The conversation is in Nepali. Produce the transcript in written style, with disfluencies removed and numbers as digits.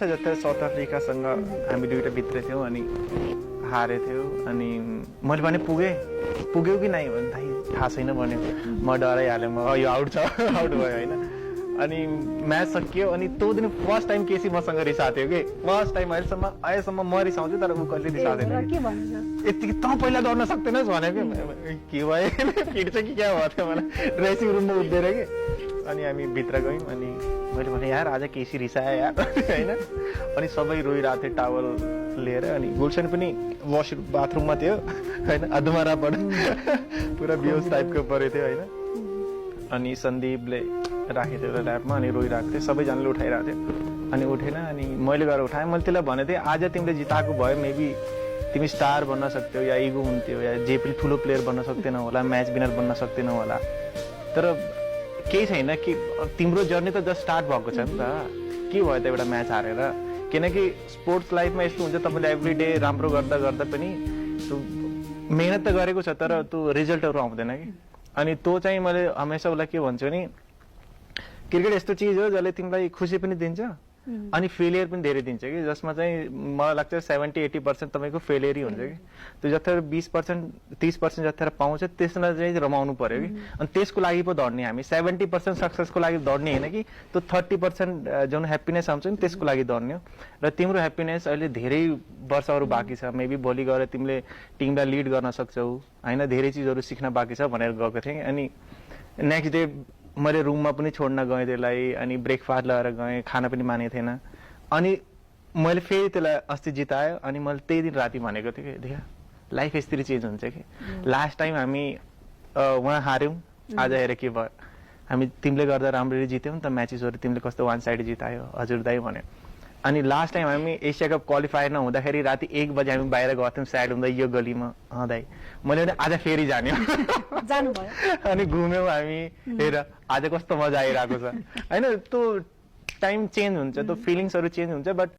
जस्तै साउथ अफ्रिकासँग हामी दुईटा भित्र थियौँ अनि हारे थियो अनि मैले भने पुग्यो कि नै भने दाइ थाहा छैन भन्यो। म डराइहालेँ, म यो आउट छ आउट भयो होइन। अनि म्याच सकियो अनि त्यो दिन फर्स्ट टाइम केसी मसँग रिसाएको थियो कि फर्स्ट टाइम अहिलेसम्म म रिसाउँछु तर ऊ कहिले रिसाउँदैन। यतिकै त पहिला गर्न सक्दैनस् भन्यो कि के भयो पिट्छ कि क्या भयो थियो मलाई ड्रेसिङ रुममा उभिएर कि। अनि हामी भित्र गयौँ अनि मैले भने यार आज केसी रिसायो यार होइन। अनि सबै रोइरहेको थियो टावल लिएर अनि गुल्सन पनि वासरुम बाथरुममा थियो होइन, अधमराबाट पुरा बेहोस टाइपको परेको थियो होइन। अनि सन्दीपले राखेको थियो ल्याबमा अनि रोइरहेको थियो, सबैजनाले उठाइरहेको थियो अनि उठेन। अनि मैले गएर उठाएँ। मैले त्यसलाई भनेको थिएँ आज तिमीले जिताएको भयो मेबी तिमी स्टार बन्न सक्थ्यौ या इगो हुन्थ्यो या जे पनि ठुलो प्लेयर बन्न सक्दैनौ होला, म्याच विनर बन्न सक्दैनौ होला, तर केही छैन कि तिम्रो जर्नी त जस्ट स्टार्ट भएको छ नि त। के भयो त एउटा म्याच हारेर? किनकि स्पोर्ट्स लाइफमा यस्तो हुन्छ तपाईँले एभ्री डे राम्रो गर्दा गर्दा पनि त्यो मेहनत त गरेको छ तर त्यो रिजल्टहरू आउँदैन कि। अनि त्यो चाहिँ मैले हमेसा उसलाई के भन्छु नि, क्रिकेट यस्तो चिज हो जसले तिमीलाई खुसी पनि दिन्छ अनि फेलियर पनि धेरै दिन्छ कि, जसमा चाहिँ मलाई लाग्छ 70-80% तपाईँको फेलियरै हुन्छ कि। त्यो जतिखेर 20% 30% जतिखेर पाउँछ त्यसमा चाहिँ रमाउनु पर्यो कि। अनि त्यसको लागि पो दौड्ने हामी 70% सक्सेसको लागि दौड्ने होइन कि त्यो 30% जुन ह्याप्पिनेस आउँछ नि त्यसको लागि दौड्ने हो। र तिम्रो ह्याप्पिनेस अहिले धेरै वर्षहरू बाँकी छ, मेबी भोलि गएर तिमीले टिमलाई लिड गर्न सक्छौ होइन, धेरै चिजहरू सिक्न बाँकी छ भनेर गएको थिएँ। अनि नेक्स्ट डे मैले रुममा पनि छोड्न गएँ त्यसलाई अनि ब्रेकफास्ट लगाएर गएँ, खाना पनि मानेको थिएन। अनि मैले फेरि त्यसलाई अस्ति जितायो अनि मैले त्यही दिन राति भनेको थिएँ कि देखा लाइफ यसरी चेन्ज हुन्छ कि लास्ट टाइम हामी उहाँ हार्यौँ आज हेर के भयो, हामी तिमीले गर्दा राम्ररी जित्यौँ नि त म्याचेसहरू, तिमीले कस्तो वान साइड जितायो हजुर दाइ भन्यो। अनि लास्ट टाइम हामी एसिया कप क्वालिफायर नहुँदाखेरि राति 1 बजे हामी बाहिर गएको थियौँ स्याड हुँदा यो गलीमा। दाइ मैले भने आज फेरि जाने अनि घुम्यौँ हामी, हेर आज कस्तो मजा आइरहेको छ होइन। त्यो टाइम चेन्ज हुन्छ, त्यो फिलिङ्सहरू चेन्ज हुन्छ बट